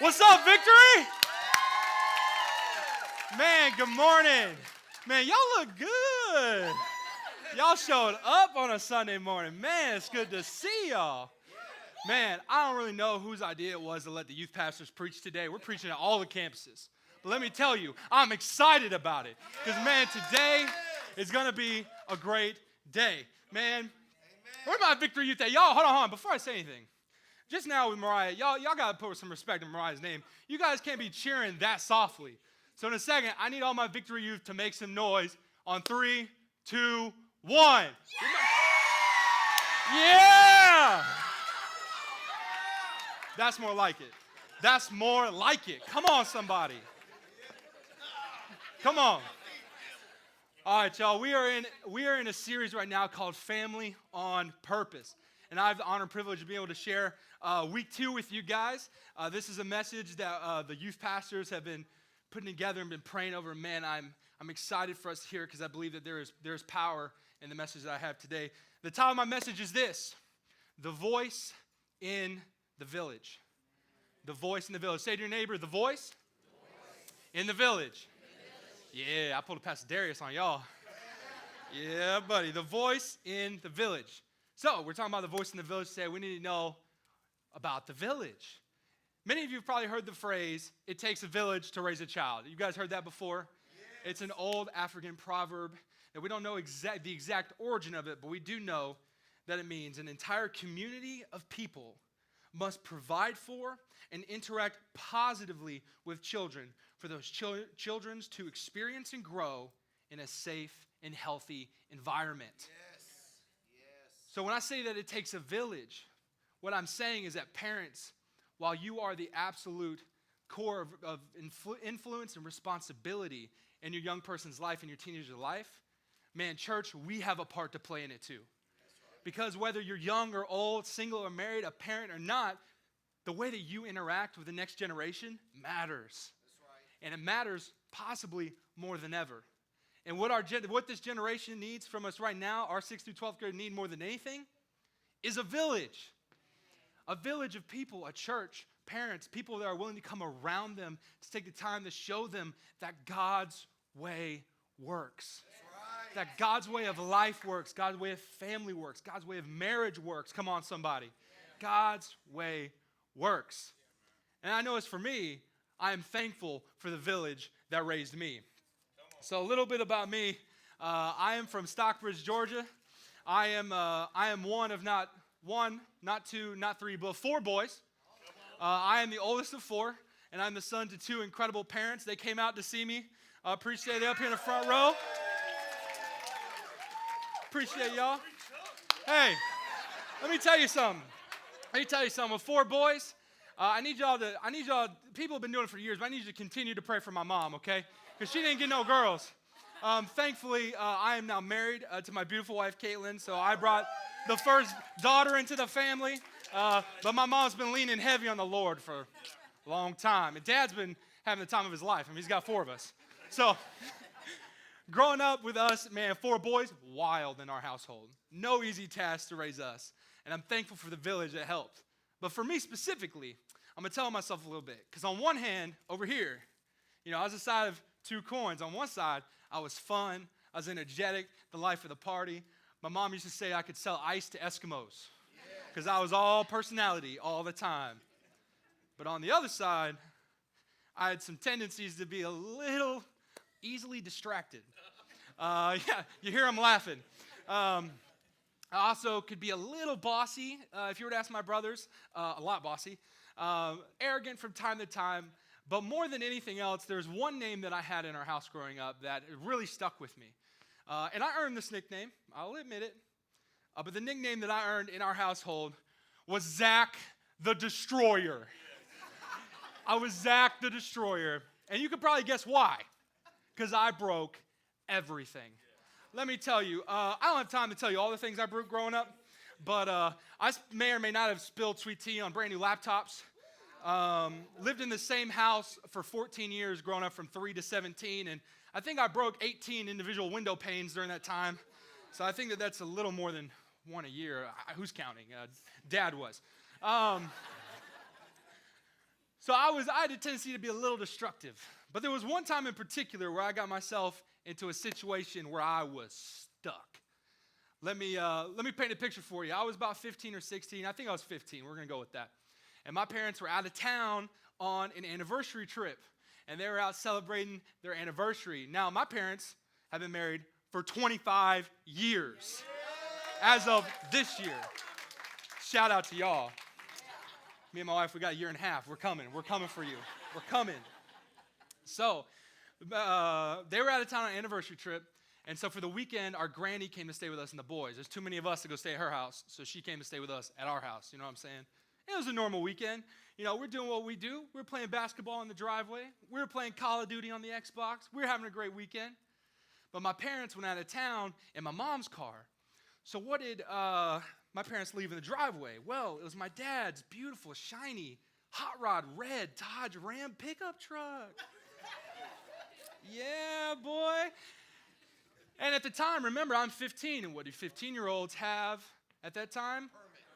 What's up, Victory? Man, good morning. Man, y'all look good. Y'all showed up on a Sunday morning. Man, it's good to see y'all. Man, I don't really know whose idea it was to let the youth pastors preach today. We're preaching at all the campuses. But let me tell you, I'm excited about it. Because, man, today is going to be a great day. Man, where's my Victory Youth at? Y'all, hold on. Before I say anything, just now with Mariah, y'all got to put some respect in Mariah's name. You guys can't be cheering that softly. So in a second, I need all my Victory Youth to make some noise on 3, 2, 1. Yeah! That's more like it. That's more like it. Come on, somebody. Come on. All right, y'all. We are in a series right now called Family on Purpose. And I have the honor and privilege of being able to share week 2 with you guys. This is a message that the youth pastors have been putting together and been praying over. Man, I'm excited for us to hear because I believe that there is power in the message that I have today. The title of my message is this: The Voice in the Village. The voice in the village. Say to your neighbor, the voice in the village. Yeah, I pulled a Pastor Darius on y'all. Yeah, buddy. The voice in the village. So, we're talking about the voice in the village today. We need to know about the village. Many of you have probably heard the phrase, it takes a village to raise a child. You guys heard that before? Yes. It's an old African proverb that we don't know the exact origin of it, but we do know that it means an entire community of people must provide for and interact positively with children for those children to experience and grow in a safe and healthy environment. Yes. So when I say that it takes a village, what I'm saying is that parents, while you are the absolute core of influence and responsibility in your young person's life and your teenager's life, man, church, we have a part to play in it too. Because whether you're young or old, single or married, a parent or not, the way that you interact with the next generation matters. That's right. And it matters possibly more than ever. And what this generation needs from us right now, our 6th through 12th grade need more than anything, is a village. A village of people, a church, parents, people that are willing to come around them to take the time to show them that God's way works. Right. That God's way of life works, God's way of family works, God's way of marriage works. Come on, somebody. Yeah. God's way works. And I know as for me, I am thankful for the village that raised me. So a little bit about me. I am from Stockbridge, Georgia. I am one of not 1, not 2, not 3, but 4 boys. I am the oldest of 4, and I'm the son to 2 incredible parents. They came out to see me. Appreciate it up here in the front row. Appreciate y'all. Hey, let me tell you something. With 4 boys, I need y'all, people have been doing it for years, but I need you to continue to pray for my mom, okay? Because she didn't get no girls. Thankfully, I am now married to my beautiful wife, Caitlin, so I brought the first daughter into the family, but my mom's been leaning heavy on the Lord for a long time. And Dad's been having the time of his life. I mean, he's got 4 of us. So, growing up with us, man, 4 boys, wild in our household. No easy task to raise us. And I'm thankful for the village that helped. But for me specifically, I'm going to tell myself a little bit. Because on one hand, over here, I was the side of 2 coins. On one side, I was fun. I was energetic, the life of the party. My mom used to say I could sell ice to Eskimos because I was all personality all the time. But on the other side, I had some tendencies to be a little easily distracted. Yeah, you hear them laughing. I also could be a little bossy, if you were to ask my brothers, a lot bossy, arrogant from time to time. But more than anything else, there's one name that I had in our house growing up that really stuck with me. And I earned this nickname, I'll admit it. But the nickname that I earned in our household was Zach the Destroyer. I was Zach the Destroyer. And you could probably guess why. Because I broke everything. Let me tell you, I don't have time to tell you all the things I broke growing up. But I may or may not have spilled sweet tea on brand new laptops. Lived in the same house for 14 years, growing up from 3 to 17, and I think I broke 18 individual window panes during that time. So I think that's a little more than 1 a year. Who's counting? Dad was. So I had a tendency to be a little destructive. But there was one time in particular where I got myself into a situation where I was stuck. Let me paint a picture for you. I was about 15 or 16. I think I was 15. We're going to go with that. And my parents were out of town on an anniversary trip. And they were out celebrating their anniversary. Now, my parents have been married for 25 years as of this year. Shout out to y'all. Me and my wife, we got a year and a half. We're coming. We're coming for you. We're coming. So, they were out of town on an anniversary trip. And so for the weekend, our granny came to stay with us and the boys. There's too many of us to go stay at her house, so she came to stay with us at our house. You know what I'm saying? It was a normal weekend. You know, we're doing what we do. We're playing basketball in the driveway. We were playing Call of Duty on the Xbox. We were having a great weekend. But my parents went out of town in my mom's car. So what did my parents leave in the driveway? Well, it was my dad's beautiful, shiny, hot rod red Dodge Ram pickup truck. Yeah, boy. And at the time, remember, I'm 15, and what do 15-year-olds have at that time?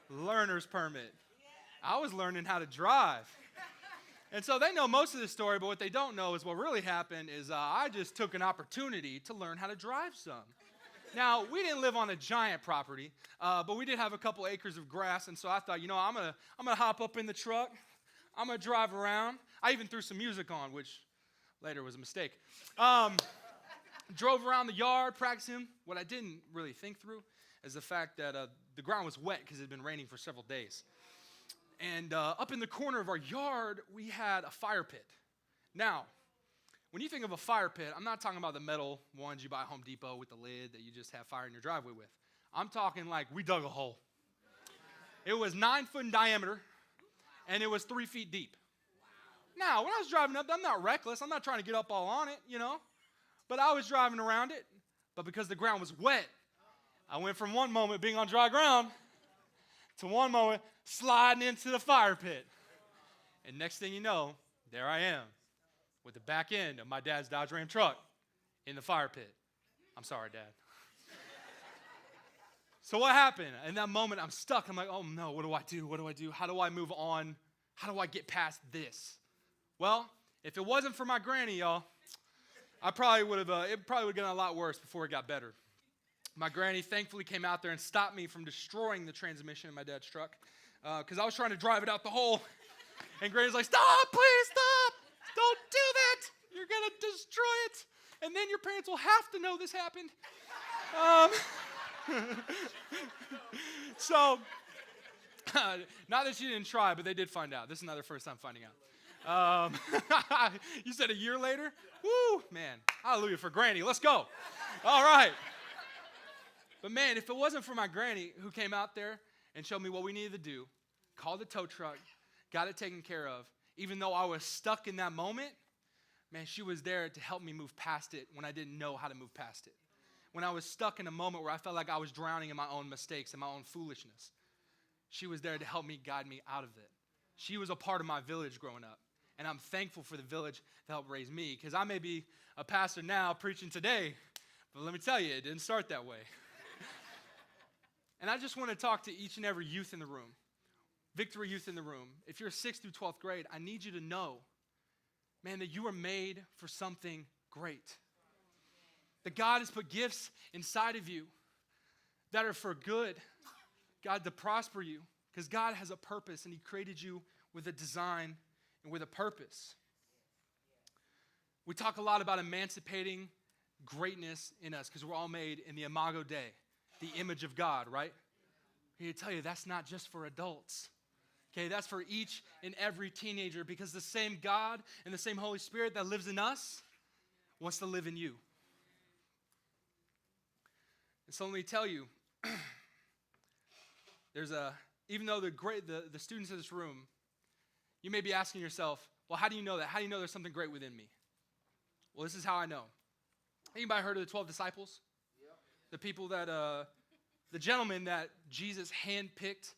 Learner's permit. I was learning how to drive. And so they know most of the story, but what they don't know is what really happened is I just took an opportunity to learn how to drive some. Now, we didn't live on a giant property, but we did have a couple acres of grass, and so I thought, you know, I'm gonna hop up in the truck. I'm going to drive around. I even threw some music on, which later was a mistake. Drove around the yard, practicing. What I didn't really think through is the fact that the ground was wet because it had been raining for several days. And up in the corner of our yard, we had a fire pit. Now, when you think of a fire pit, I'm not talking about the metal ones you buy at Home Depot with the lid that you just have fire in your driveway with. I'm talking like we dug a hole. It was 9 foot in diameter, and it was 3 feet deep. Now, when I was driving up, I'm not reckless. I'm not trying to get up all on it, you know. But I was driving around it. But because the ground was wet, I went from one moment being on dry ground to one moment sliding into the fire pit. And next thing you know, there I am with the back end of my dad's Dodge Ram truck in the fire pit. I'm sorry, Dad. So what happened? In that moment, I'm stuck. I'm like, oh no, what do I do? What do I do? How do I move on? How do I get past this? Well, if it wasn't for my granny, y'all, it probably would have gotten a lot worse before it got better. My granny thankfully came out there and stopped me from destroying the transmission in my dad's truck because I was trying to drive it out the hole. And Granny's like, stop, please stop. Don't do that. You're going to destroy it. And then your parents will have to know this happened. So, not that she didn't try, but they did find out. This is not their first time finding out. You said a year later? Woo, man. Hallelujah for Granny. Let's go. All right. But man, if it wasn't for my granny who came out there and showed me what we needed to do, called the tow truck, got it taken care of, even though I was stuck in that moment, man, she was there to help me move past it when I didn't know how to move past it. When I was stuck in a moment where I felt like I was drowning in my own mistakes and my own foolishness, she was there to help me, guide me out of it. She was a part of my village growing up. And I'm thankful for the village that helped raise me, because I may be a pastor now preaching today, but let me tell you, it didn't start that way. And I just want to talk to each and every youth in the room, Victory Youth in the room. If you're 6th through 12th grade, I need you to know, man, that you are made for something great. That God has put gifts inside of you that are for good, God, to prosper you, because God has a purpose, and He created you with a design and with a purpose. We talk a lot about emancipating greatness in us because we're all made in the imago Dei, the image of God, right? I'm here to tell you that's not just for adults. Okay, that's for each and every teenager, because the same God and the same Holy Spirit that lives in us wants to live in you. And so let me tell you, even though the students in this room, you may be asking yourself, well, how do you know that? How do you know there's something great within me? Well, this is how I know. Anybody heard of the 12 disciples? Yep. The people that, the gentlemen that Jesus handpicked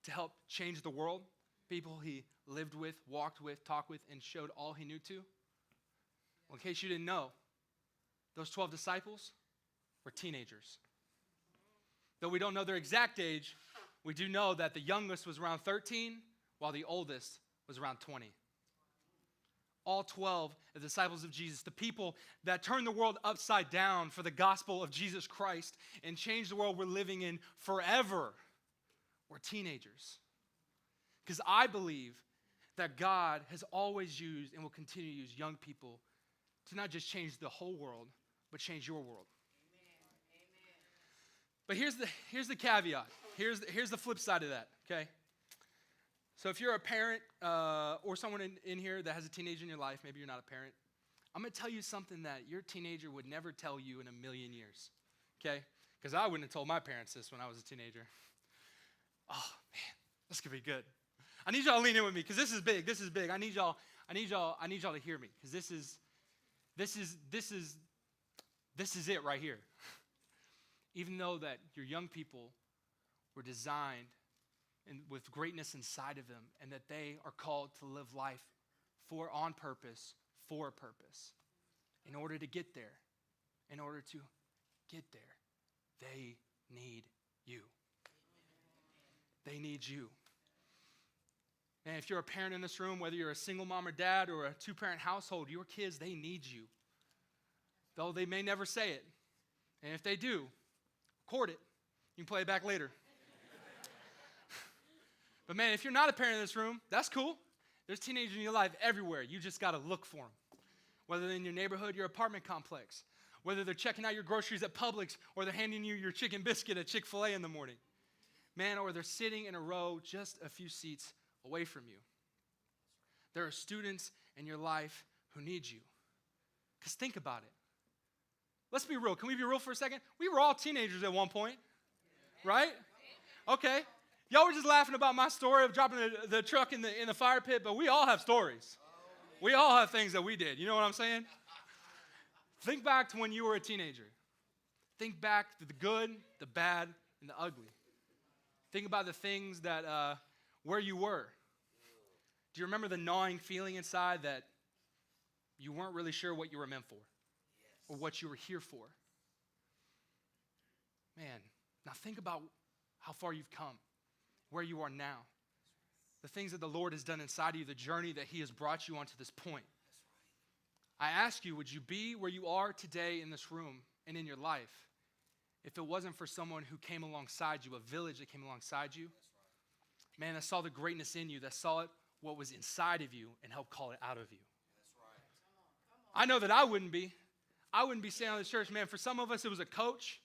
to help change the world, people He lived with, walked with, talked with, and showed all He knew to. Well, in case you didn't know, those 12 disciples were teenagers. Though we don't know their exact age, we do know that the youngest was around 13, while the oldest was around 20. all 12 the disciples of Jesus, the people that turned the world upside down for the gospel of Jesus Christ and changed the world we're living in forever, were teenagers. Because I believe that God has always used and will continue to use young people to not just change the whole world, but change your world. But here's the caveat. Here's the flip side of that, okay? So if you're a parent or someone in here that has a teenager in your life, maybe you're not a parent, I'm going to tell you something that your teenager would never tell you in a million years, okay? Because I wouldn't have told my parents this when I was a teenager. Oh, man, this could be good. I need y'all to lean in with me because this is big. This is big. I need y'all to hear me because this is it right here. Even though that your young people were designed and with greatness inside of them, and that they are called to live life on purpose, for a purpose. In order to get there, they need you. They need you. And if you're a parent in this room, whether you're a single mom or dad or a two-parent household, your kids, they need you. Though they may never say it. And if they do, record it. You can play it back later. But man, if you're not a parent in this room, that's cool. There's teenagers in your life everywhere. You just got to look for them. Whether they're in your neighborhood, your apartment complex. Whether they're checking out your groceries at Publix or they're handing you your chicken biscuit at Chick-fil-A in the morning. Man, or they're sitting in a row just a few seats away from you. There are students in your life who need you. Because think about it. Let's be real. Can we be real for a second? We were all teenagers at one point, right? Okay. Y'all were just laughing about my story of dropping the truck in the fire pit, but we all have stories. We all have things that we did. You know what I'm saying? Think back to when you were a teenager. Think back to the good, the bad, and the ugly. Think about the things that where you were. Do you remember the gnawing feeling inside that you weren't really sure what you were meant for or what you were here for? Man, now think about how far you've come, where you are now, the things that the Lord has done inside of you, the journey that he has brought you onto this point. I ask you, would you be where you are today in this room and in your life if it wasn't for someone who came alongside you, a village that came alongside you? Man, that saw the greatness in you, that saw it, what was inside of you, and helped call it out of you. I know that I wouldn't be. I wouldn't be staying on the church. Man, for some of us, it was a coach.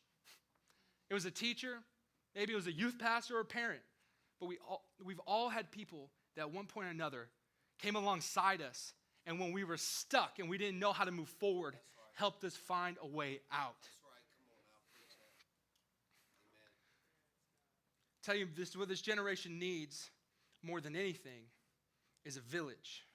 It was a teacher. Maybe it was a youth pastor or a parent. But we've all had people that at one point or another came alongside us, and when we were stuck and we didn't know how to move forward, helped us find a way out. Tell you this, what this generation needs more than anything is a village.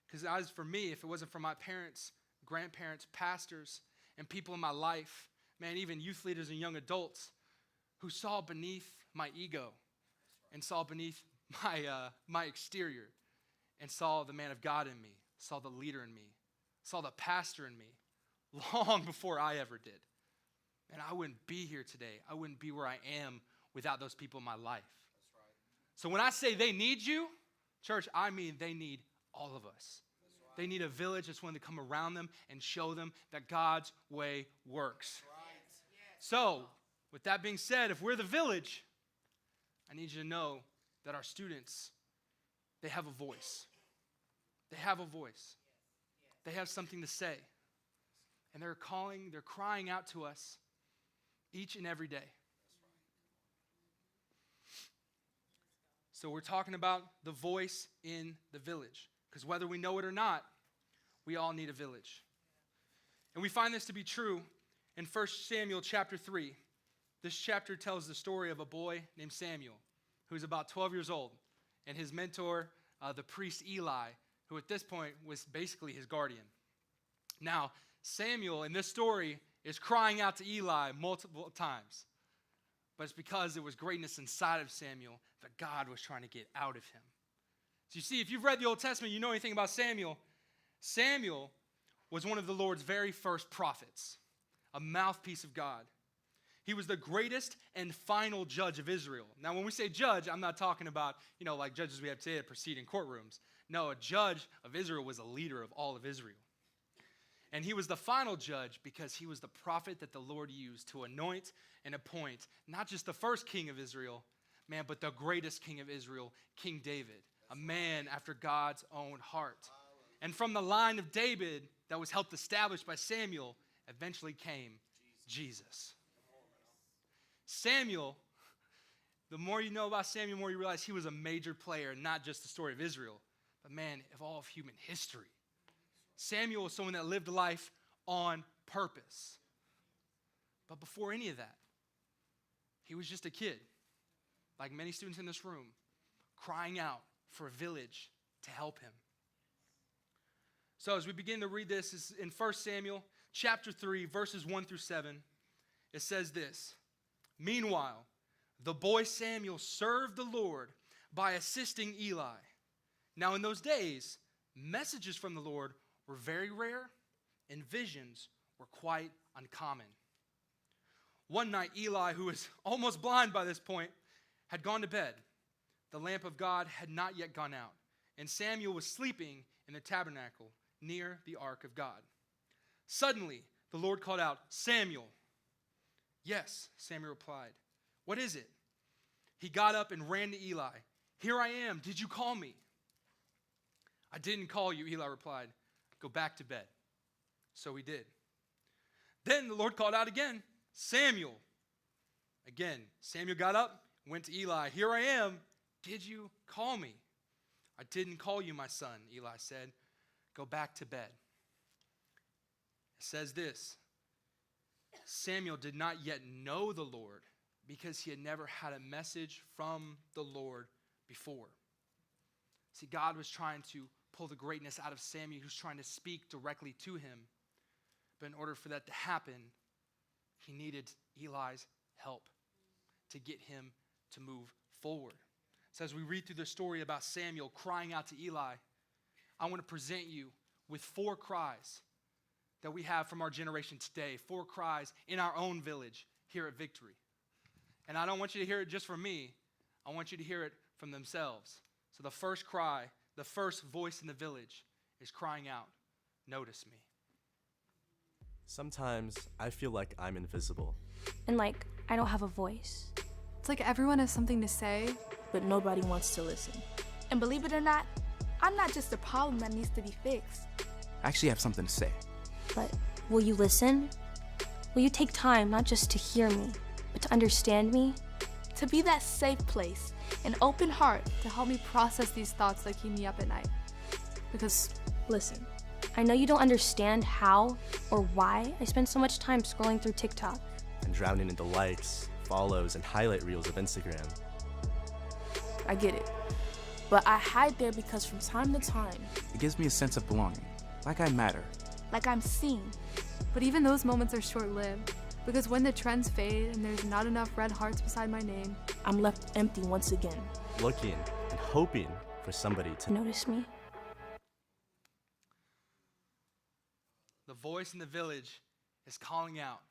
Because as for me, if it wasn't for my parents, grandparents, pastors, and people in my life, man, even youth leaders and young adults who saw beneath my ego and saw beneath my exterior and saw the man of God in me, saw the leader in me, saw the pastor in me long before I ever did. And I wouldn't be here today. I wouldn't be where I am without those people in my life. That's right. So when I say they need you, church, I mean they need all of us. Right. They need a village that's willing to come around them and show them that God's way works. Right. Yes. So, with that being said, if we're the village, I need you to know that our students, they have a voice. They have a voice. They have something to say. And they're crying out to us each and every day. So we're talking about the voice in the village. Because whether we know it or not, we all need a village. And we find this to be true in 1 Samuel chapter 3. This chapter tells the story of a boy named Samuel, who's about 12 years old, and his mentor, the priest Eli, who at this point was basically his guardian. Now, Samuel in this story is crying out to Eli multiple times. But it's because there was greatness inside of Samuel that God was trying to get out of him. So you see, if you've read the Old Testament, you know anything about Samuel. Samuel was one of the Lord's very first prophets, a mouthpiece of God. He was the greatest and final judge of Israel. Now, when we say judge, I'm not talking about, like judges we have today that proceed in courtrooms. No, a judge of Israel was a leader of all of Israel. And he was the final judge because he was the prophet that the Lord used to anoint and appoint not just the first king of Israel, man, but the greatest king of Israel, King David, a man after God's own heart. And from the line of David that was helped establish by Samuel, eventually came Jesus. Samuel, the more you know about Samuel, the more you realize he was a major player, not just the story of Israel, but man, of all of human history. Samuel was someone that lived life on purpose. But before any of that, he was just a kid, like many students in this room, crying out for a village to help him. So as we begin to read this, is in 1 Samuel chapter 3, verses 1 through 7, it says this: Meanwhile, the boy Samuel served the Lord by assisting Eli. Now in those days, messages from the Lord were very rare, and visions were quite uncommon. One night, Eli, who was almost blind by this point, had gone to bed. The lamp of God had not yet gone out, and Samuel was sleeping in the tabernacle near the ark of God. Suddenly, the Lord called out, "Samuel." "Yes," Samuel replied. "What is it?" He got up and ran to Eli. "Here I am. Did you call me?" "I didn't call you," Eli replied. "Go back to bed." So he did. Then the Lord called out again, "Samuel." Again, Samuel got up, went to Eli. "Here I am. Did you call me?" "I didn't call you, my son," Eli said. "Go back to bed." It says this: Samuel did not yet know the Lord because he had never had a message from the Lord before. See, God was trying to pull the greatness out of Samuel. He was trying to speak directly to him. But in order for that to happen, he needed Eli's help to get him to move forward. So as we read through the story about Samuel crying out to Eli, I want to present you with 4 cries that we have from our generation today, 4 cries in our own village here at Victory. And I don't want you to hear it just from me. I want you to hear it from themselves. So the first cry, the first voice in the village is crying out, "Notice me." Sometimes I feel like I'm invisible, And like, I don't have a voice. It's like everyone has something to say, But nobody wants to listen. And believe it or not, I'm not just a problem that needs to be fixed. I actually have something to say. But will you listen? Will you take time not just to hear me, but to understand me? To be that safe place, an open heart. to help me process these thoughts that keep me up at night. Because Listen, I know you don't understand how or why I spend so much time scrolling through TikTok. and drowning in the likes, follows, and highlight reels of Instagram. I get it. But I hide there because from time to time, It gives me a sense of belonging, like I matter. like I'm seen. But even those moments are short-lived. Because when the trends fade and there's not enough red hearts beside my name, I'm left empty once again. Looking and hoping for somebody to Notice me? The voice in the village is calling out,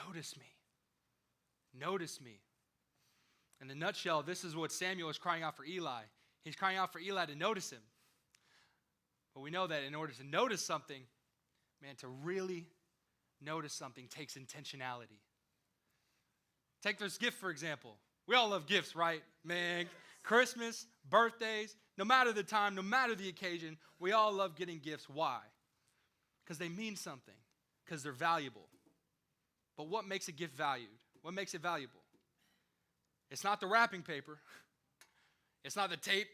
"Notice me. Notice me." In a nutshell, this is what Samuel is crying out for Eli. He's crying out for Eli to notice him. But we know that in order to notice something, man, to really notice something takes intentionality. Take this gift, for example. We all love gifts, right? Man, Christmas, birthdays, no matter the time, no matter the occasion, we all love getting gifts. Why? Because they mean something, because they're valuable. But what makes a gift valued? What makes it valuable? It's not the wrapping paper. It's not the tape.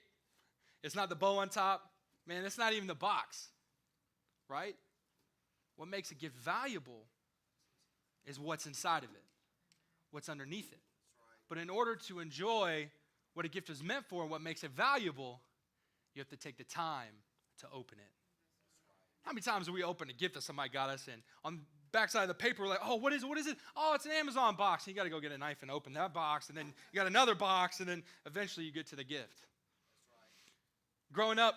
It's not the bow on top. Man, it's not even the box, right? What makes a gift valuable is what's inside of it, what's underneath it. But in order to enjoy what a gift is meant for and what makes it valuable, you have to take the time to open it. How many times do we open a gift that somebody got us and on the backside of the paper, we're like, "Oh, what is it? What is it? Oh, it's an Amazon box." And you got to go get a knife and open that box, and then you got another box, and then eventually you get to the gift. Growing up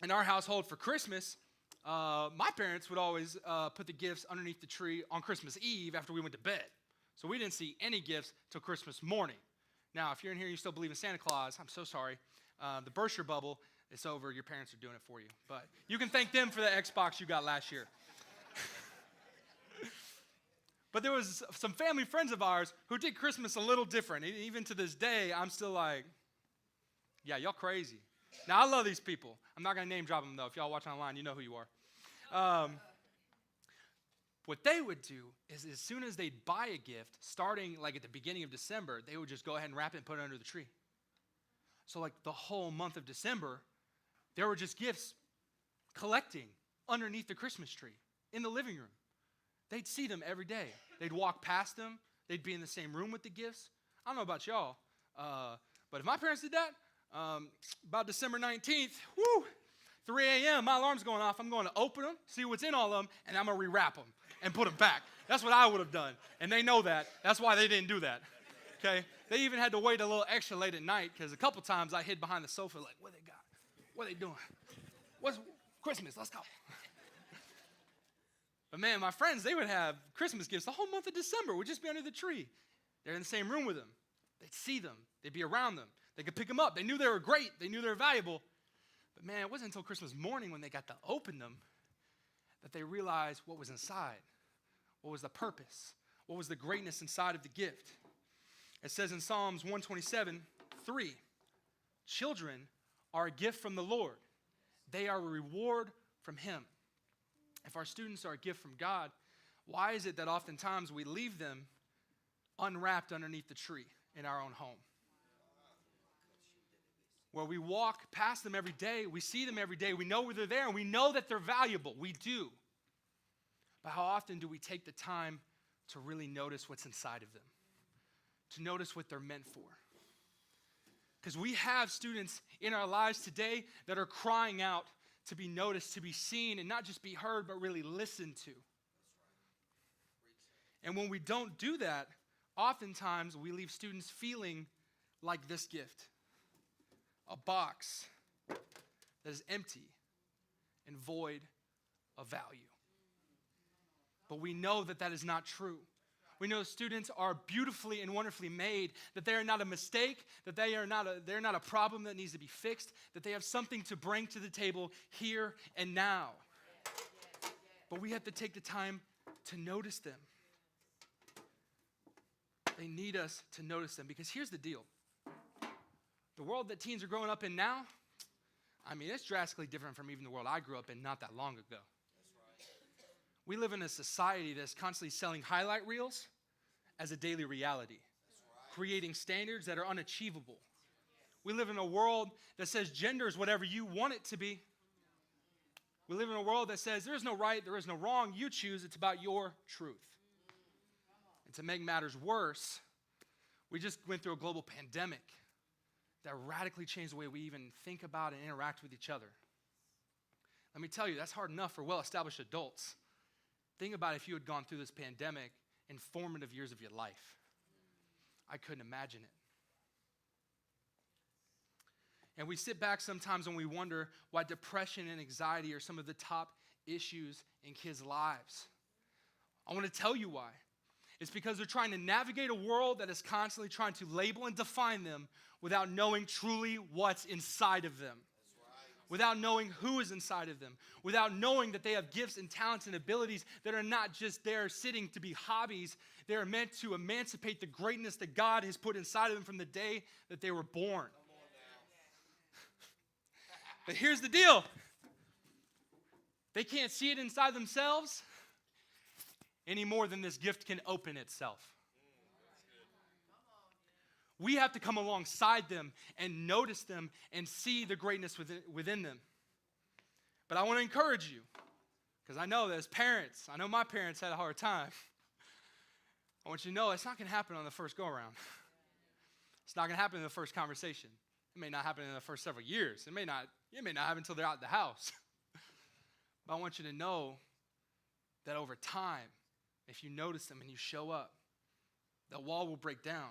in our household for Christmas, my parents would always put the gifts underneath the tree on Christmas Eve after we went to bed. So we didn't see any gifts till Christmas morning. Now, if you're in here and you still believe in Santa Claus, I'm so sorry. The burst your bubble, it's over. Your parents are doing it for you. But you can thank them for the Xbox you got last year. But there was some family friends of ours who did Christmas a little different. Even to this day, I'm still like, yeah, y'all crazy. Now, I love these people. I'm not going to name drop them, though. If y'all watch online, you know who you are. What they would do is as soon as they'd buy a gift, starting like at the beginning of December, they would just go ahead and wrap it and put it under the tree. So like the whole month of December, there were just gifts collecting underneath the Christmas tree in the living room. They'd see them every day. They'd walk past them. They'd be in the same room with the gifts. I don't know about y'all, but if my parents did that, about December 19th, 3 a.m., my alarm's going off. I'm going to open them, see what's in all of them, and I'm going to rewrap them and put them back. That's what I would have done, and they know that. That's why they didn't do that, okay? They even had to wait a little extra late at night because a couple times I hid behind the sofa like, what they got? What are they doing? What's Christmas? Let's go. But man, my friends, they would have Christmas gifts the whole month of December. Would just be under the tree. They're in the same room with them. They'd see them. They'd be around them. They could pick them up. They knew they were great. They knew they were valuable. But man, it wasn't until Christmas morning when they got to open them that they realized what was inside. What was the purpose? What was the greatness inside of the gift? It says in Psalms 127:3, children are a gift from the Lord. They are a reward from him. If our students are a gift from God, why is it that oftentimes we leave them unwrapped underneath the tree in our own home? Where we walk past them every day, we see them every day, we know they're there, and we know that they're valuable. We do. But how often do we take the time to really notice what's inside of them? To notice what they're meant for? Because we have students in our lives today that are crying out to be noticed, to be seen, and not just be heard, but really listened to. And when we don't do that, oftentimes we leave students feeling like this gift. A box that is empty and void of value. But we know that that is not true. We know students are beautifully and wonderfully made, that they are not a mistake, that they're not a problem that needs to be fixed, that they have something to bring to the table here and now. But we have to take the time to notice them. They need us to notice them, because here's the deal. The world that teens are growing up in now, I mean, it's drastically different from even the world I grew up in not that long ago. We live in a society that's constantly selling highlight reels as a daily reality, creating standards that are unachievable. We live in a world that says gender is whatever you want it to be. We live in a world that says there is no right, there is no wrong, you choose, it's about your truth. And to make matters worse, we just went through a global pandemic that radically changed the way we even think about and interact with each other. Let me tell you, that's hard enough for well-established adults. Think about if you had gone through this pandemic in formative years of your life. I couldn't imagine it. And we sit back sometimes and we wonder why depression and anxiety are some of the top issues in kids' lives. I want to tell you why. It's because they're trying to navigate a world that is constantly trying to label and define them without knowing truly what's inside of them. Without knowing who is inside of them, without knowing that they have gifts and talents and abilities that are not just there sitting to be hobbies. They are meant to emancipate the greatness that God has put inside of them from the day that they were born. But here's the deal. They can't see it inside themselves any more than this gift can open itself. We have to come alongside them and notice them and see the greatness within them. But I want to encourage you, because I know that as parents, I know my parents had a hard time. I want you to know it's not going to happen on the first go-around. It's not going to happen in the first conversation. It may not happen in the first several years. It may not happen until they're out of the house. But I want you to know that over time, if you notice them and you show up, the wall will break down.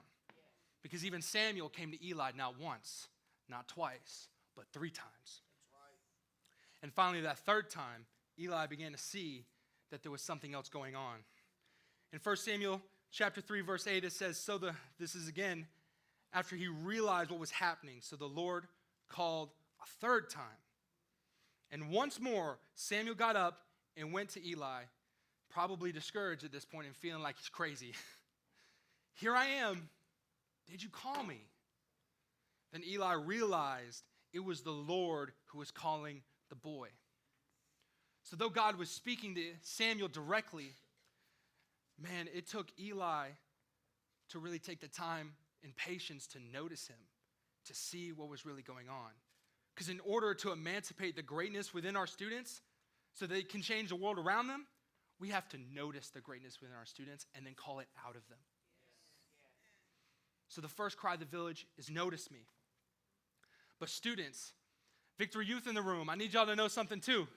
Because even Samuel came to Eli not once, not twice, but 3 times. That's right. And finally, that 3rd time, Eli began to see that there was something else going on. In 1 Samuel chapter 3, verse 8, it says, this is again after he realized what was happening. So the Lord called a third time. And once more, Samuel got up and went to Eli, probably discouraged at this point and feeling like he's crazy. Here I am. Did you call me? Then Eli realized it was the Lord who was calling the boy. So though God was speaking to Samuel directly, man, it took Eli to really take the time and patience to notice him, to see what was really going on. Because in order to emancipate the greatness within our students so they can change the world around them, we have to notice the greatness within our students and then call it out of them. So the first cry of the village is notice me. But students, Victory Youth in the room, I need y'all to know something too.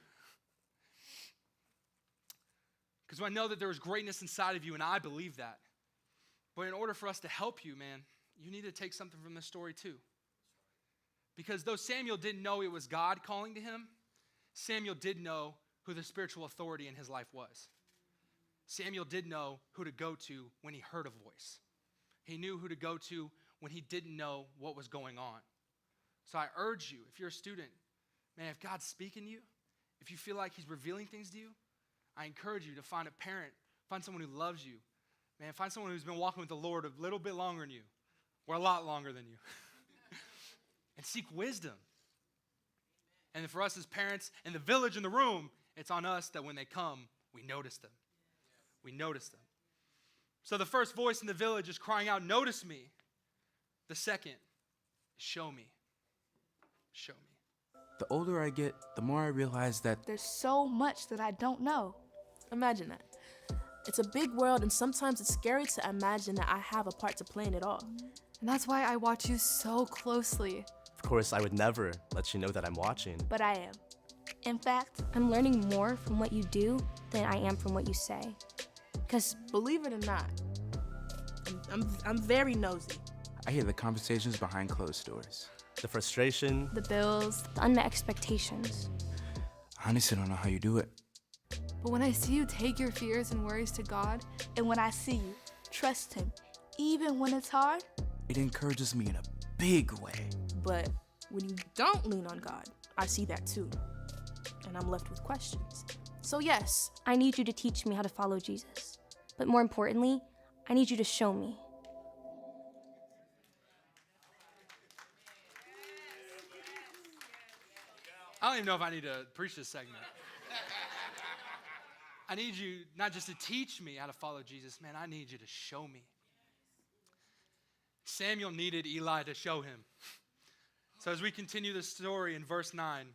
Because I know that there is greatness inside of you, and I believe that. But in order for us to help you, man, you need to take something from this story too. Because though Samuel didn't know it was God calling to him, Samuel did know who the spiritual authority in his life was. Samuel did know who to go to when he heard a voice. He knew who to go to when he didn't know what was going on. So I urge you, if you're a student, man, if God's speaking to you, if you feel like he's revealing things to you, I encourage you to find a parent, find someone who loves you. Man, find someone who's been walking with the Lord a little bit longer than you, or a lot longer than you. And seek wisdom. And then for us as parents in the village, in the room, it's on us that when they come, we notice them. We notice them. So the first voice in the village is crying out, notice me. The second is show me. Show me. The older I get, the more I realize that There's so much that I don't know. Imagine that. It's a big world, and sometimes it's scary to imagine that I have a part to play in it all. And that's why I watch you so closely. Of course, I would never let you know that I'm watching. But I am. In fact, I'm learning more from what you do than I am from what you say. Because Believe it or not, I'm very nosy. I hear the conversations behind closed doors. The frustration, The bills. the unmet expectations. I honestly don't know how you do it. But when I see you take your fears and worries to God, and when I see you, trust him, even when it's hard, It encourages me in a big way. But when you don't lean on God, I see that too. And I'm left with questions. So yes, I need you to teach me how to follow Jesus. But more importantly, I need you to show me. I don't even know if I need to preach this segment. I need you not just to teach me how to follow Jesus, man, I need you to show me. Samuel needed Eli to show him. So as we continue the story in verse 9,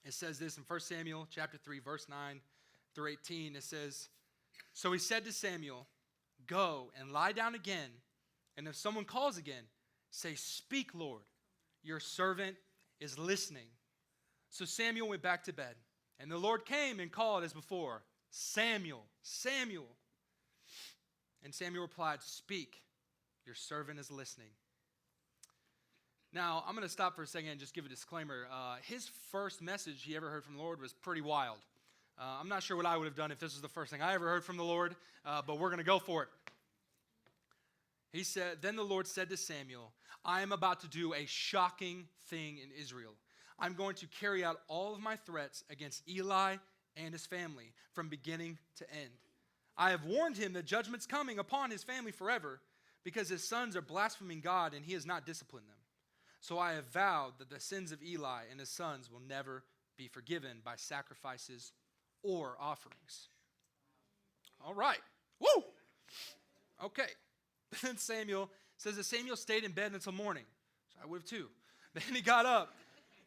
it says this in 1 Samuel chapter 3, verse 9 through 18. It says, so he said to Samuel, go and lie down again, and if someone calls again, say, speak, Lord, your servant is listening. So Samuel went back to bed, and the Lord came and called as before, Samuel, Samuel. And Samuel replied, speak, your servant is listening. Now, I'm going to stop for a second and just give a disclaimer. His first message he ever heard from the Lord was pretty wild. I'm not sure what I would have done if this was the first thing I ever heard from the Lord, but we're going to go for it. He said, then the Lord said to Samuel, I am about to do a shocking thing in Israel. I'm going to carry out all of my threats against Eli and his family from beginning to end. I have warned him that judgment's coming upon his family forever because his sons are blaspheming God and he has not disciplined them. So I have vowed that the sins of Eli and his sons will never be forgiven by sacrifices or offerings. All right. Woo! Okay. Then Samuel says that Samuel stayed in bed until morning. So I would have too. Then he got up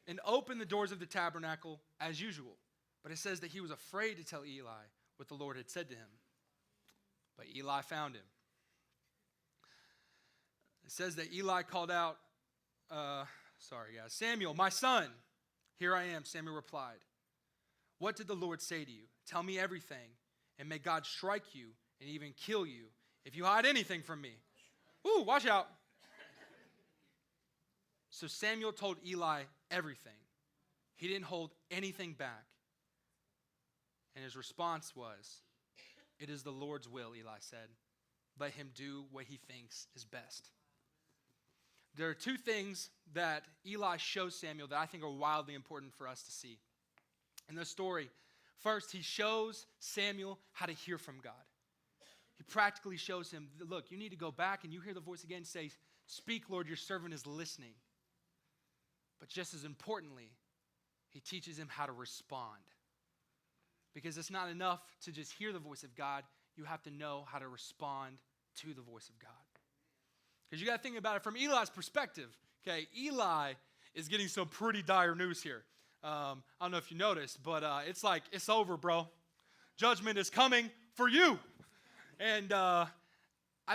and opened the doors of the tabernacle as usual. But it says that he was afraid to tell Eli what the Lord had said to him. But Eli found him. It says that Eli called out, Samuel, my son. Here I am, Samuel replied. What did the Lord say to you? Tell me everything, and may God strike you and even kill you if you hide anything from me. Ooh, watch out. So Samuel told Eli everything. He didn't hold anything back. And his response was, it is the Lord's will, Eli said. let him do what he thinks is best. There are two things that Eli shows Samuel that I think are wildly important for us to see in this story. First, he shows Samuel how to hear from God. He practically shows him, look, you need to go back and you hear the voice again, say, speak, Lord, your servant is listening. But just as importantly, he teaches him how to respond. Because it's not enough to just hear the voice of God. You have to know how to respond to the voice of God. Because you got to think about it from Eli's perspective. Okay, Eli is getting some pretty dire news here. I don't know if you noticed, but it's like, it's over, bro. Judgment is coming for you. And I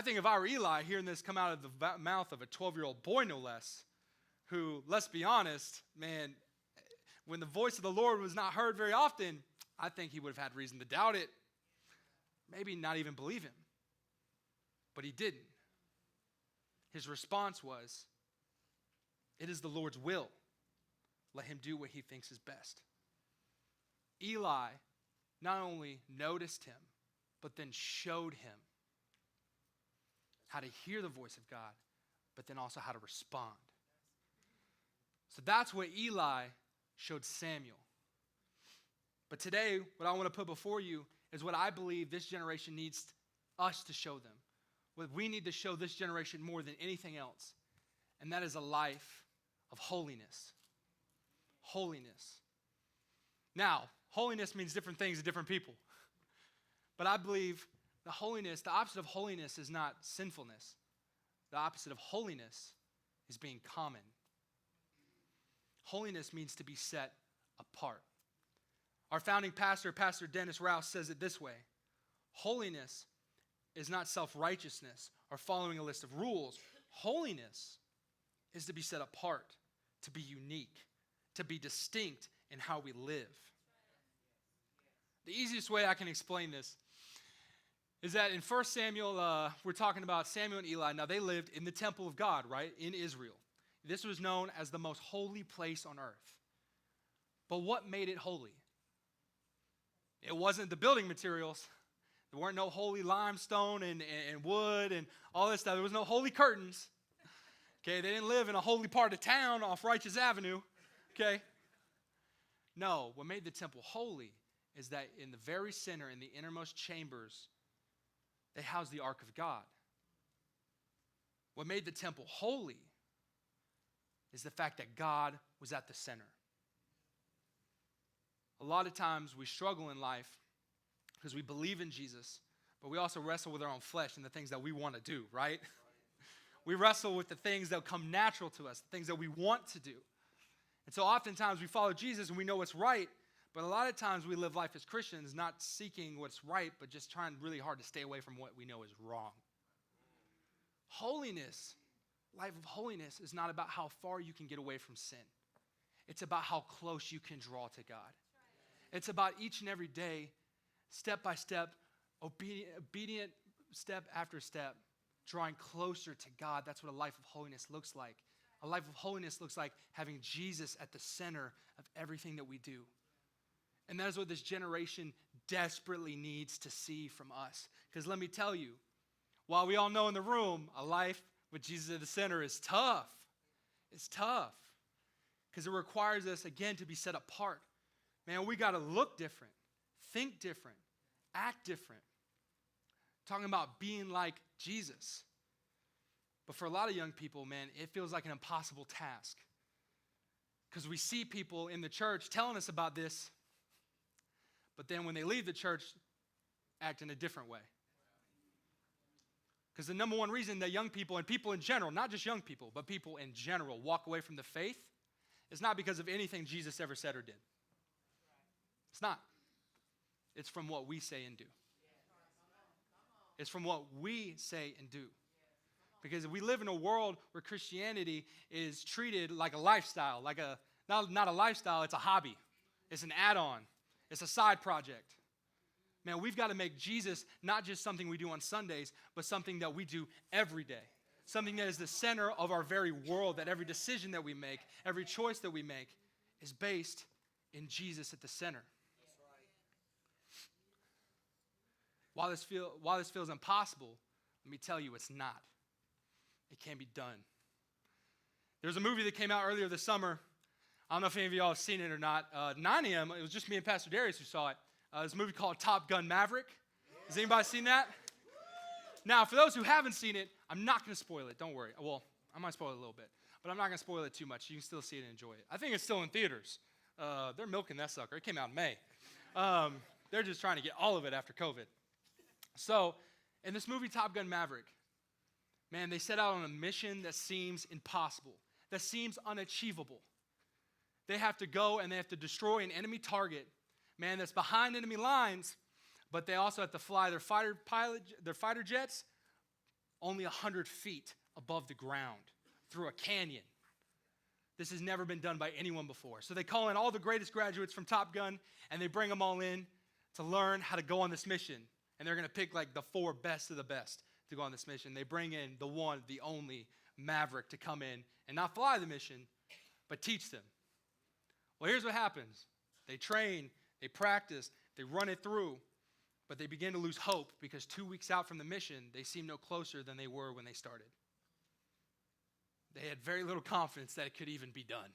think if I were Eli, hearing this come out of the mouth of a 12-year-old boy, no less, who, let's be honest, man, when the voice of the Lord was not heard very often, I think he would have had reason to doubt it. Maybe not even believe him. But he didn't. His response was, it is the Lord's will. Let him do what he thinks is best. Eli not only noticed him, but then showed him how to hear the voice of God, but then also how to respond. So that's what Eli showed Samuel. But today, what I want to put before you is what I believe this generation needs us to show them. What we need to show this generation more than anything else, and that is a life of holiness. Holiness. Now, holiness means different things to different people. But I believe the opposite of holiness is not sinfulness. The opposite of holiness is being common. Holiness means to be set apart. Our founding pastor, Pastor Dennis Rouse, says it this way: holiness is not self-righteousness or following a list of rules. Holiness is to be set apart, to be unique, to be distinct in how we live. The easiest way I can explain this is that in 1 Samuel, we're talking about Samuel and Eli. Now, they lived in the temple of God, right, in Israel. This was known as the most holy place on earth. But what made it holy? It wasn't the building materials. There weren't no holy limestone and wood and all this stuff. There was no holy curtains. Okay, they didn't live in a holy part of town off Righteous Avenue. Okay? No, what made the temple holy is that in the very center, in the innermost chambers, they housed the Ark of God. What made the temple holy is the fact that God was at the center. A lot of times we struggle in life because we believe in Jesus, but we also wrestle with our own flesh and the things that we want to do, right? We wrestle with the things that come natural to us, the things that we want to do. And so oftentimes we follow Jesus and we know what's right, but a lot of times we live life as Christians not seeking what's right, but just trying really hard to stay away from what we know is wrong. Holiness, life of holiness, is not about how far you can get away from sin. It's about how close you can draw to God. It's about each and every day, step by step, obedient step after step, drawing closer to God. That's what a life of holiness looks like. A life of holiness looks like having Jesus at the center of everything that we do. And that is what this generation desperately needs to see from us. Because let me tell you, while we all know in the room, a life with Jesus at the center is tough. It's tough. Because it requires us, again, to be set apart. Man, we got to look different, think different, act different. Talking about being like Jesus. But for a lot of young people, man, it feels like an impossible task. Because we see people in the church telling us about this, but then when they leave the church, act in a different way. Because the number one reason that young people, and people in general, not just young people, but people in general, walk away from the faith is not because of anything Jesus ever said or did. It's not. It's from what we say and do. It's from what we say and do. Because we live in a world where Christianity is treated like a lifestyle, like not a lifestyle, it's a hobby. It's an add-on. It's a side project. Man, we've got to make Jesus not just something we do on Sundays, but something that we do every day. Something that is the center of our very world, that every decision that we make, every choice that we make is based in Jesus at the center. While this feels impossible, Let me tell you, it's not. It can be done. There's a movie that came out earlier this summer. I don't know if any of y'all have seen it or not. 9 a.m., it was just me and Pastor Darius who saw it. It's a movie called Top Gun Maverick. Has anybody seen that? Now, for those who haven't seen it, I'm not going to spoil it. Don't worry. Well, I might spoil it a little bit, but I'm not going to spoil it too much. You can still see it and enjoy it. I think it's still in theaters. They're milking that sucker. It came out in May. They're just trying to get all of it after COVID. So, in this movie, Top Gun Maverick, man, they set out on a mission that seems impossible, that seems unachievable. They have to go and they have to destroy an enemy target, man, that's behind enemy lines, but they also have to fly their fighter jets only 100 feet above the ground through a canyon. This has never been done by anyone before. So they call in all the greatest graduates from Top Gun, and they bring them all in to learn how to go on this mission. And they're going to pick like the 4 best of the best to go on this mission. They bring in the one, the only Maverick to come in and not fly the mission, but teach them. Well, here's what happens. They train, they practice, they run it through, but they begin to lose hope because 2 weeks out from the mission, they seem no closer than they were when they started. They had very little confidence that it could even be done.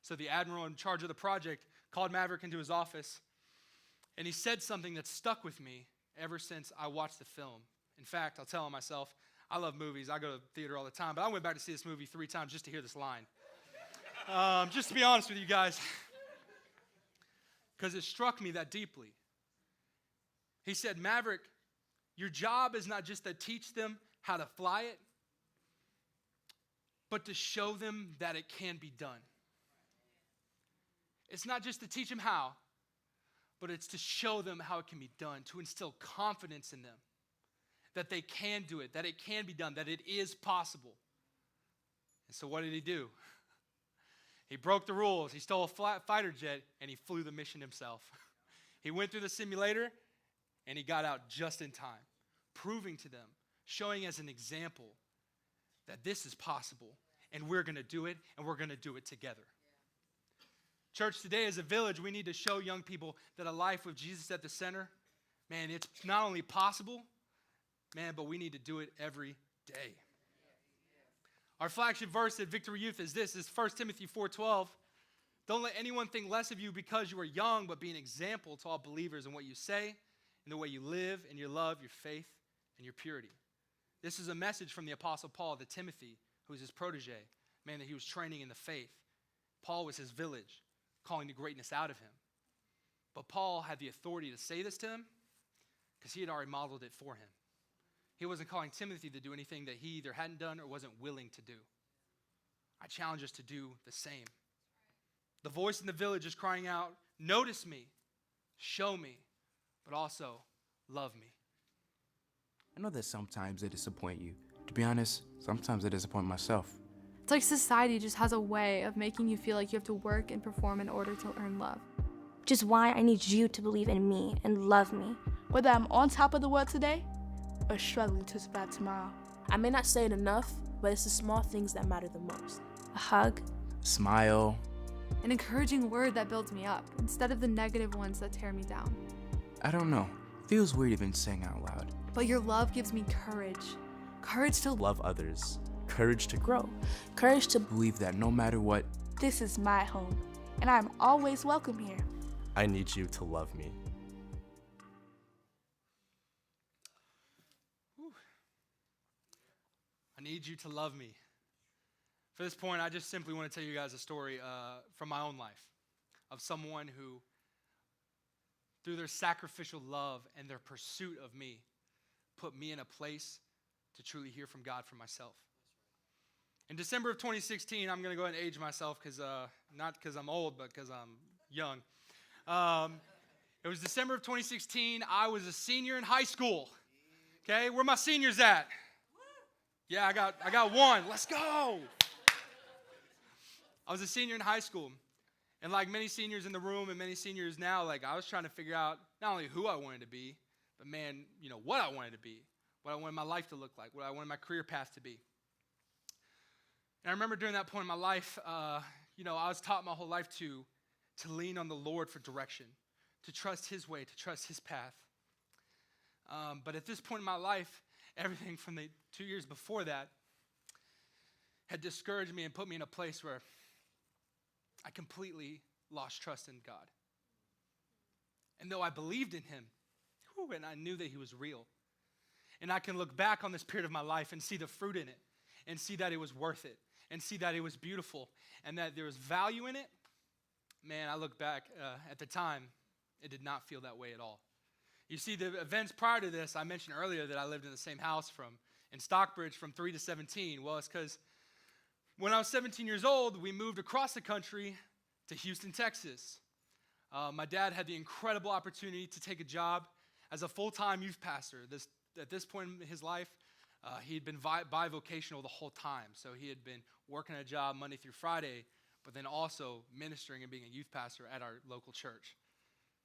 So the admiral in charge of the project called Maverick into his office, and he said something that stuck with me ever since I watched the film. In fact, I'll tell him myself, I love movies. I go to the theater all the time, but I went back to see this movie 3 times just to hear this line. Just to be honest with you guys, because it struck me that deeply. He said, Maverick, your job is not just to teach them how to fly it, but to show them that it can be done. It's not just to teach them how, but it's to show them how it can be done, to instill confidence in them, that they can do it, that it can be done, that it is possible. And so what did he do? He broke the rules. He stole a fighter jet, and he flew the mission himself. He went through the simulator, and he got out just in time, proving to them, showing as an example that this is possible, and we're going to do it, and we're going to do it together. Church, today as a village, we need to show young people that a life with Jesus at the center, man, it's not only possible, man, but we need to do it every day. Our flagship verse at Victory Youth is this, is 1 Timothy 4:12. Don't let anyone think less of you because you are young, but be an example to all believers in what you say, in the way you live, in your love, your faith, and your purity. This is a message from the Apostle Paul to Timothy, who is his protege, man that he was training in the faith. Paul was his village, calling the greatness out of him. But Paul had the authority to say this to him because he had already modeled it for him. He wasn't calling Timothy to do anything that he either hadn't done or wasn't willing to do. I challenge us to do the same. The voice in the village is crying out, notice me, show me, but also love me. I know that sometimes they disappoint you. To be honest, sometimes I disappoint myself. It's like society just has a way of making you feel like you have to work and perform in order to earn love. Which is why I need you to believe in me and love me. Whether I'm on top of the world today or struggling to survive tomorrow. I may not say it enough, but it's the small things that matter the most. A hug, Smile. An encouraging word that builds me up instead of the negative ones that tear me down. I don't know. Feels weird even saying out loud. But your love gives me courage. Courage to Love others. Courage to grow. Courage to Believe that no matter what, This is my home, and I'm always welcome here. I need you to love me. I need you to love me. For this point, I just simply want to tell you guys a story from my own life of someone who, through their sacrificial love and their pursuit of me, put me in a place to truly hear from God for myself. In December of 2016, I'm going to go ahead and age myself, not because I'm old, but because I'm young. It was December of 2016. I was a senior in high school. Okay, where my seniors at? Yeah, I got one. Let's go. I was a senior in high school. And like many seniors in the room and many seniors now, like I was trying to figure out not only who I wanted to be, but man, what I wanted to be, what I wanted my life to look like, what I wanted my career path to be. And I remember during that point in my life, I was taught my whole life to lean on the Lord for direction, to trust his way, to trust his path. But at this point in my life, everything from the 2 years before that had discouraged me and put me in a place where I completely lost trust in God. And though I believed in him, and I knew that he was real, and I can look back on this period of my life and see the fruit in it, and see that it was worth it, and see that it was beautiful, and that there was value in it, man, I look back at the time, it did not feel that way at all. You see, the events prior to this, I mentioned earlier that I lived in the same house in Stockbridge from 3 to 17. Well, it's because when I was 17 years old, we moved across the country to Houston, Texas. My dad had the incredible opportunity to take a job as a full-time youth pastor. At this point in his life, he had been bivocational the whole time. So he had been working a job Monday through Friday, but then also ministering and being a youth pastor at our local church.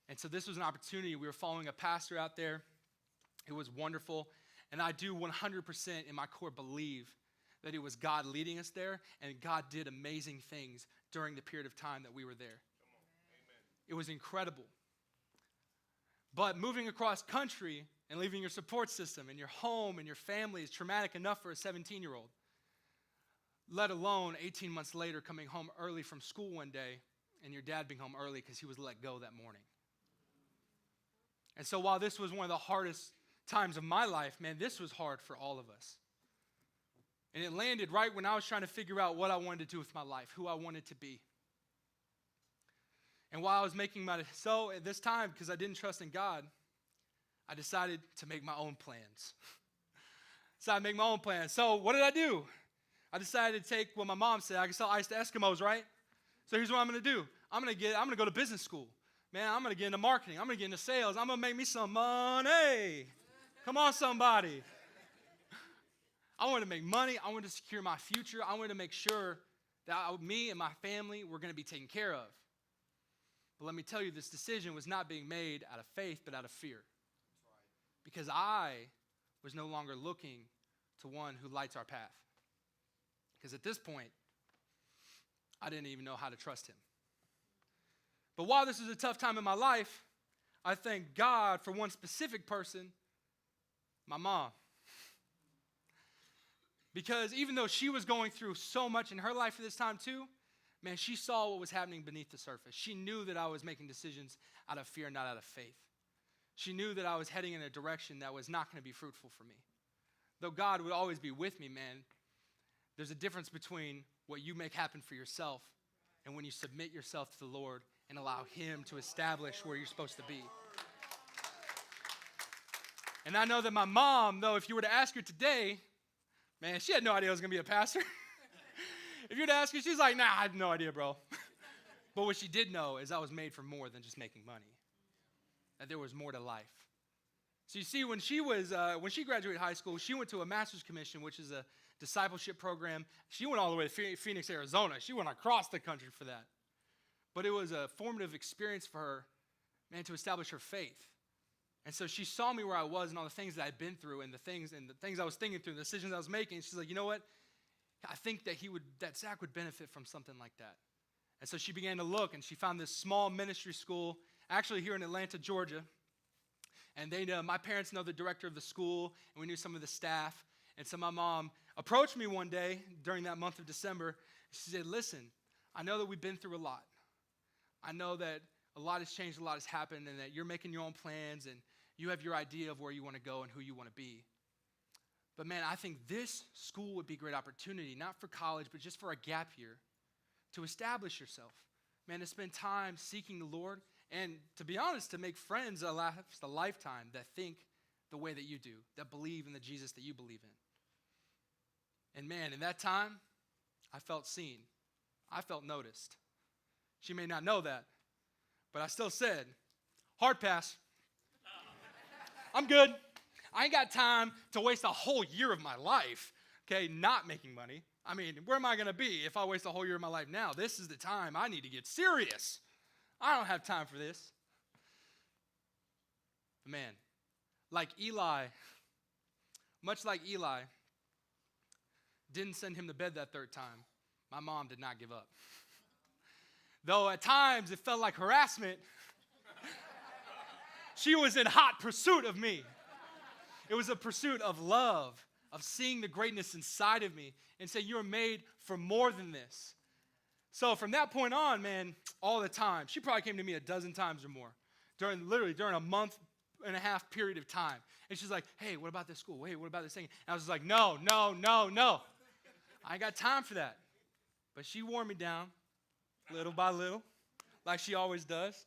And so this was an opportunity. We were following a pastor out there. It was wonderful. And I do 100% in my core believe that it was God leading us there, and God did amazing things during the period of time that we were there. It was incredible. But moving across country and leaving your support system and your home and your family is traumatic enough for a 17-year-old, let alone 18 months later coming home early from school one day and your dad being home early because he was let go that morning. And so while this was one of the hardest times of my life, man, this was hard for all of us. And it landed right when I was trying to figure out what I wanted to do with my life, who I wanted to be. And while I was so at this time, because I didn't trust in God, I decided to make my own plans. So what did I do? I decided to take what my mom said. I can sell ice to Eskimos, right? So here's what I'm going to do. I'm going to go to business school. Man, I'm going to get into marketing. I'm going to get into sales. I'm going to make me some money. Come on, somebody. I wanted to make money. I wanted to secure my future. I wanted to make sure that me and my family were going to be taken care of. But let me tell you, this decision was not being made out of faith, but out of fear. Because I was no longer looking to one who lights our path. Because at this point, I didn't even know how to trust him. But while this was a tough time in my life, I thank God for one specific person, my mom. Because even though she was going through so much in her life at this time too, man, she saw what was happening beneath the surface. She knew that I was making decisions out of fear, not out of faith. She knew that I was heading in a direction that was not going to be fruitful for me. Though God would always be with me, man, there's a difference between what you make happen for yourself and when you submit yourself to the Lord and allow him to establish where you're supposed to be. And I know that my mom, though, if you were to ask her today, man, she had no idea I was going to be a pastor. If you were to ask her, she's like, nah, I had no idea, bro. But what she did know is I was made for more than just making money. That there was more to life. So you see, when she graduated high school, she went to a master's commission, which is a discipleship program. She went all the way to Phoenix, Arizona. She went across the country for that. But it was a formative experience for her, man, to establish her faith. And so she saw me where I was and all the things that I'd been through and the things I was thinking through, the decisions I was making. She's like, you know what? I think that Zach would benefit from something like that. And so she began to look, and she found this small ministry school, actually here in Atlanta, Georgia. And my parents know the director of the school, and we knew some of the staff. And so my mom approached me one day during that month of December. She said, listen, I know that we've been through a lot. I know that a lot has changed, a lot has happened, and that you're making your own plans, and you have your idea of where you want to go and who you want to be. But man, I think this school would be a great opportunity, not for college, but just for a gap year, to establish yourself. Man, to spend time seeking the Lord, and to be honest, to make friends that last a lifetime that think the way that you do, that believe in the Jesus that you believe in. And man, in that time, I felt seen. I felt noticed. She may not know that, but I still said, hard pass. I'm good. I ain't got time to waste a whole year of my life, okay, not making money. I mean, where am I going to be if I waste a whole year of my life now? This is the time I need to get serious. I don't have time for this. But man, much like Eli, didn't send him to bed that third time, my mom did not give up. Though at times it felt like harassment, she was in hot pursuit of me. It was a pursuit of love, of seeing the greatness inside of me and say, you are made for more than this. So from that point on, man, all the time, she probably came to me a dozen times or more during a month and a half period of time. And she's like, hey, what about this school? Hey, what about this thing? And I was just like, no. I ain't got time for that. But she wore me down little by little, like she always does.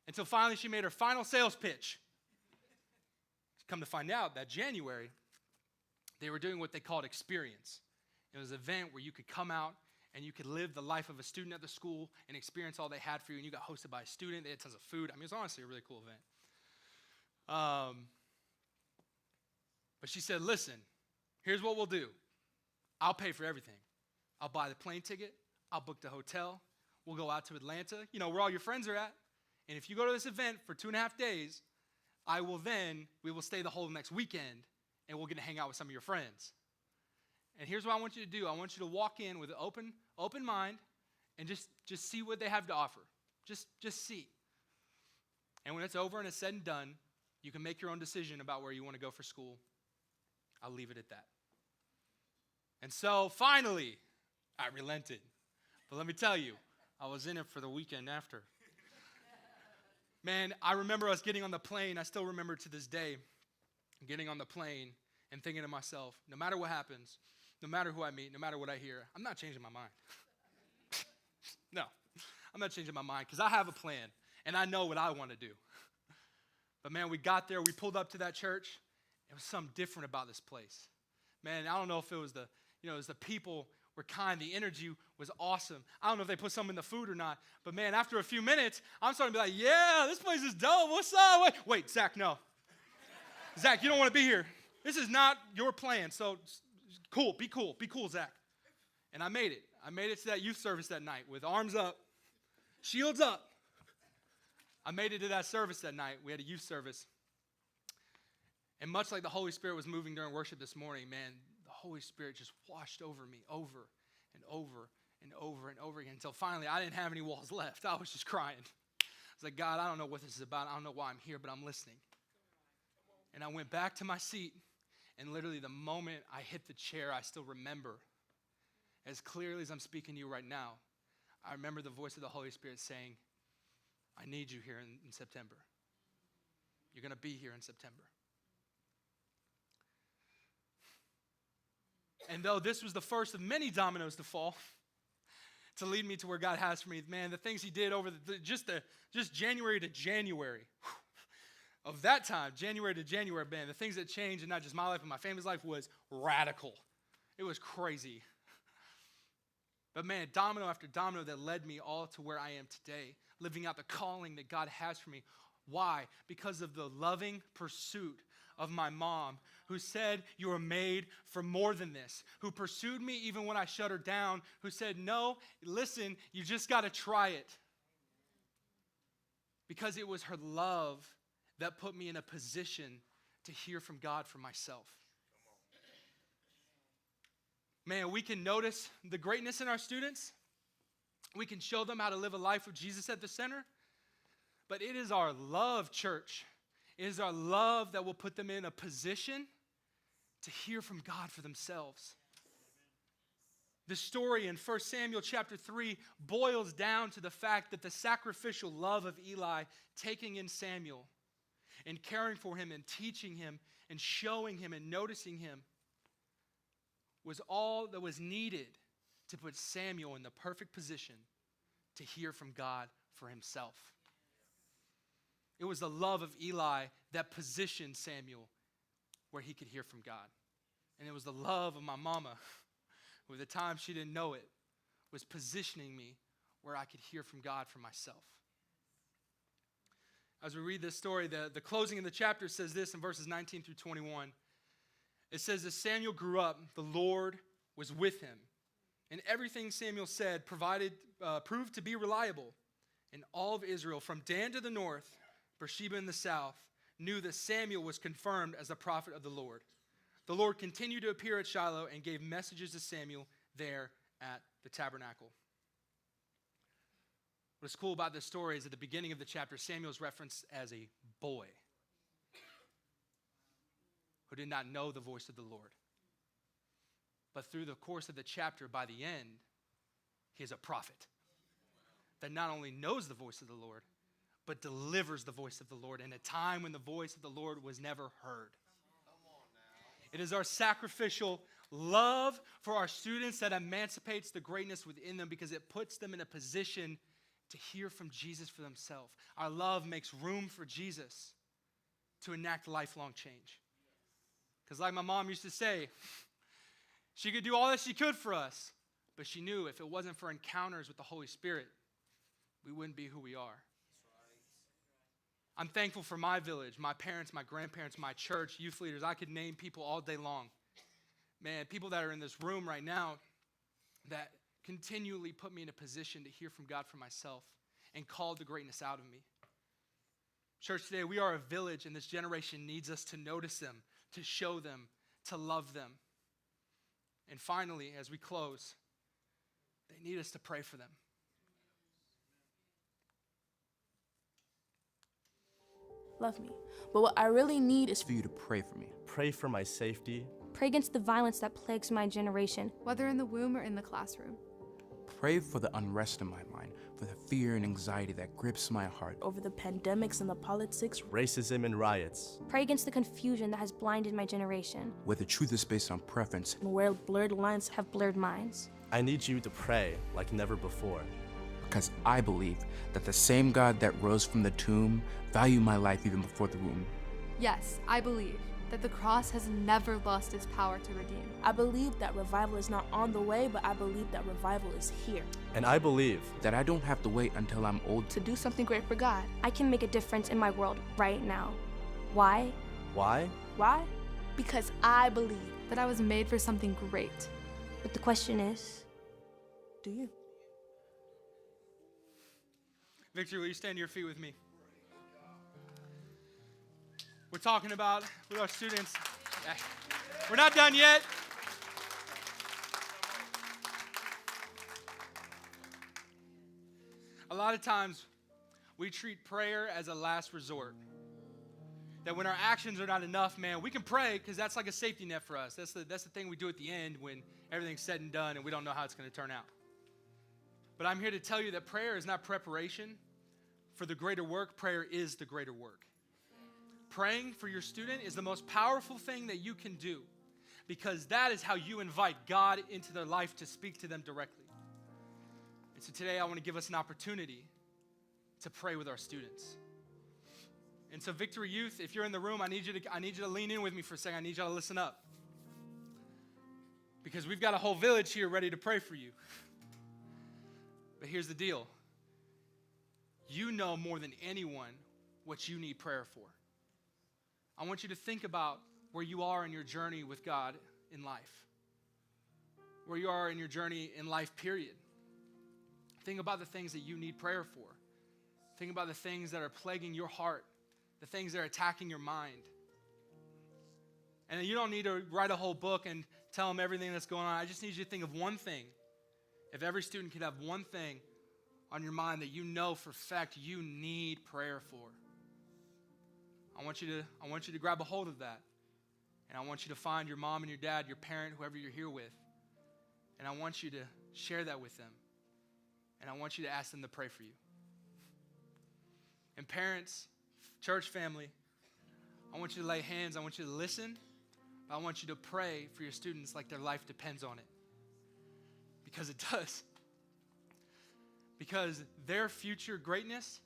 Until finally she made her final sales pitch. Come to find out that January, they were doing what they called Experience. It was an event where you could come out and you could live the life of a student at the school and experience all they had for you, and you got hosted by a student. They had tons of food. I mean, it was honestly a really cool event. But she said, listen, here's what we'll do. I'll pay for everything. I'll buy the plane ticket. I'll book the hotel. We'll go out to Atlanta, where all your friends are at. And if you go to this event for 2.5 days, we will stay the whole next weekend, and we'll get to hang out with some of your friends. And here's what I want you to do. I want you to walk in with an open mind and just see what they have to offer. Just see. And when it's over and it's said and done, you can make your own decision about where you want to go for school. I'll leave it at that. And so finally, I relented. But let me tell you, I was in it for the weekend after. Man, I remember us getting on the plane. I still remember to this day getting on the plane and thinking to myself, no matter what happens, no matter who I meet, no matter what I hear, I'm not changing my mind. No, I'm not changing my mind because I have a plan and I know what I want to do. But man, we got there. We pulled up to that church. It was something different about this place. Man, I don't know if it was the people were kind. The energy was awesome. I don't know if they put some in the food or not. But man, after a few minutes, I'm starting to be like, yeah, this place is dope. What's up? Wait, Zach, no. Zach, you don't want to be here. This is not your plan. So cool, be cool, Zach. And I made it. I made it to that youth service that night with arms up, shields up. I made it to that service that night. We had a youth service. And much like the Holy Spirit was moving during worship this morning, man, the Holy Spirit just washed over me over and over and over and over again until finally I didn't have any walls left. I was just crying. I was like, God, I don't know what this is about. I don't know why I'm here, but I'm listening. And I went back to my seat, and literally the moment I hit the chair, I still remember, as clearly as I'm speaking to you right now, I remember the voice of the Holy Spirit saying, I need you here in September. You're going to be here in September. And though this was the first of many dominoes to fall, to lead me to where God has for me, man, the things he did over just January to January, of that time, January to January, man, the things that changed in not just my life but my family's life was radical. It was crazy. But man, domino after domino that led me all to where I am today, living out the calling that God has for me. Why? Because of the loving pursuit of my mom, who said, you are made for more than this, who pursued me even when I shut her down, who said, no, listen, you just got to try it. Because it was her love that put me in a position to hear from God for myself. Man, we can notice the greatness in our students. We can show them how to live a life with Jesus at the center. But it is our love, church. It is our love that will put them in a position to hear from God for themselves. The story in 1 Samuel chapter 3 boils down to the fact that the sacrificial love of Eli taking in Samuel and caring for him and teaching him and showing him and noticing him was all that was needed to put Samuel in the perfect position to hear from God for himself. It was the love of Eli that positioned Samuel where he could hear from God. And it was the love of my mama, who at the time she didn't know it, was positioning me where I could hear from God for myself. As we read this story, the closing of the chapter says this in verses 19 through 21. It says, as Samuel grew up, the Lord was with him. And everything Samuel said proved to be reliable. And all of Israel, from Dan to the north, Beersheba in the south, knew that Samuel was confirmed as the prophet of the Lord. The Lord continued to appear at Shiloh and gave messages to Samuel there at the tabernacle. What's cool about this story is at the beginning of the chapter, Samuel is referenced as a boy. who did not know the voice of the Lord. But through the course of the chapter, by the end, he is a prophet that not only knows the voice of the Lord, but delivers the voice of the Lord in a time when the voice of the Lord was never heard. It is our sacrificial love for our students that emancipates the greatness within them because it puts them in a position to hear from Jesus for themselves. Our love makes room for Jesus to enact lifelong change. Because like my mom used to say, she could do all that she could for us, but she knew if it wasn't for encounters with the Holy Spirit, we wouldn't be who we are. I'm thankful for my village, my parents, my grandparents, my church, youth leaders. I could name people all day long. Man, people that are in this room right now that continually put me in a position to hear from God for myself and called the greatness out of me. Church, today we are a village, and this generation needs us to notice them, to show them, to love them. And finally, as we close, they need us to pray for them. Love me. But what I really need is For you to pray for me. Pray for my safety. Pray against the violence that plagues my generation. Whether in the womb or in the classroom. Pray for the unrest in my mind, for the fear and anxiety that grips my heart. over the pandemics and the politics. Racism and riots. Pray against the confusion that has blinded my generation. Where the truth is based on preference. And where blurred lines Have blurred minds. I need you to pray like never before. Because I believe that the same God that rose from the tomb valued my life even before the womb. Yes, I believe that the cross has never lost its power to redeem. I believe that revival is not on the way, but I believe that revival is here. And I believe That I don't have to wait until I'm old To do something great for God. I can make a difference in my world right now. Why? why? Why? Because I believe. That I was made for something great. But the question is, Do you? Victor, will you stand to your feet with me? We're talking about with our students. We're not done yet. A lot of times, we treat prayer as a last resort. That when our actions are not enough, man, we can pray because that's like a safety net for us. That's the thing we do at the end when everything's said and done and we don't know how it's going to turn out. But I'm here to tell you that prayer is not preparation for the greater work. Prayer is the greater work. Praying for your student is the most powerful thing that you can do because that is how you invite God into their life to speak to them directly. And so today I want to give us an opportunity to pray with our students. And so Victory Youth, if you're in the room, I need you to lean in with me for a second. I need you to listen up. Because we've got a whole village here ready to pray for you. But here's the deal. You know more than anyone what you need prayer for. I want you to think about where you are in your journey with God in life. Where you are in your journey in life, period. Think about the things that you need prayer for. Think about the things that are plaguing your heart, the things that are attacking your mind. And you don't need to write a whole book and tell them everything that's going on. I just need you to think of one thing. If every student could have one thing on your mind that you know for a fact you need prayer for, I want you to grab a hold of that. And I want you to find your mom and your dad, your parent, whoever you're here with. And I want you to share that with them. And I want you to ask them to pray for you. And parents, church family, I want you to lay hands. I want you to listen. I want you to pray for your students like their life depends on it. Because it does. Because their future greatness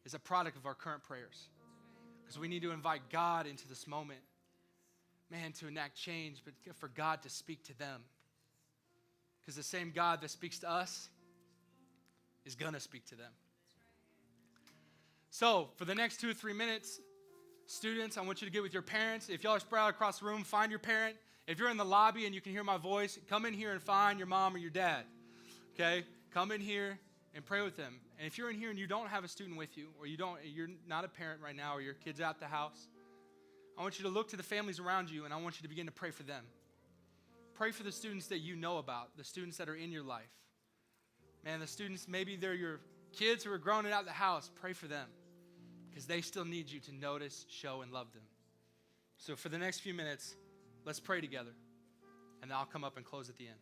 is a product of our current prayers. Because we need to invite God into this moment, man, to enact change, but for God to speak to them. Because the same God that speaks to us is going to speak to them. So, for the next 2 or 3 minutes, students, I want you to get with your parents. If y'all are spread out across the room, find your parent. If you're in the lobby and you can hear my voice, come in here and find your mom or your dad. Okay? Come in here and pray with them. And if you're in here and you don't have a student with you, or you're not a parent right now, or your kid's at the house, I want you to look to the families around you, and I want you to begin to pray for them. Pray for the students that you know about, the students that are in your life. Man, the students, maybe they're your kids who are growing out of the house. Pray for them, because they still need you to notice, show, and love them. So for the next few minutes, let's pray together, and then I'll come up and close at the end.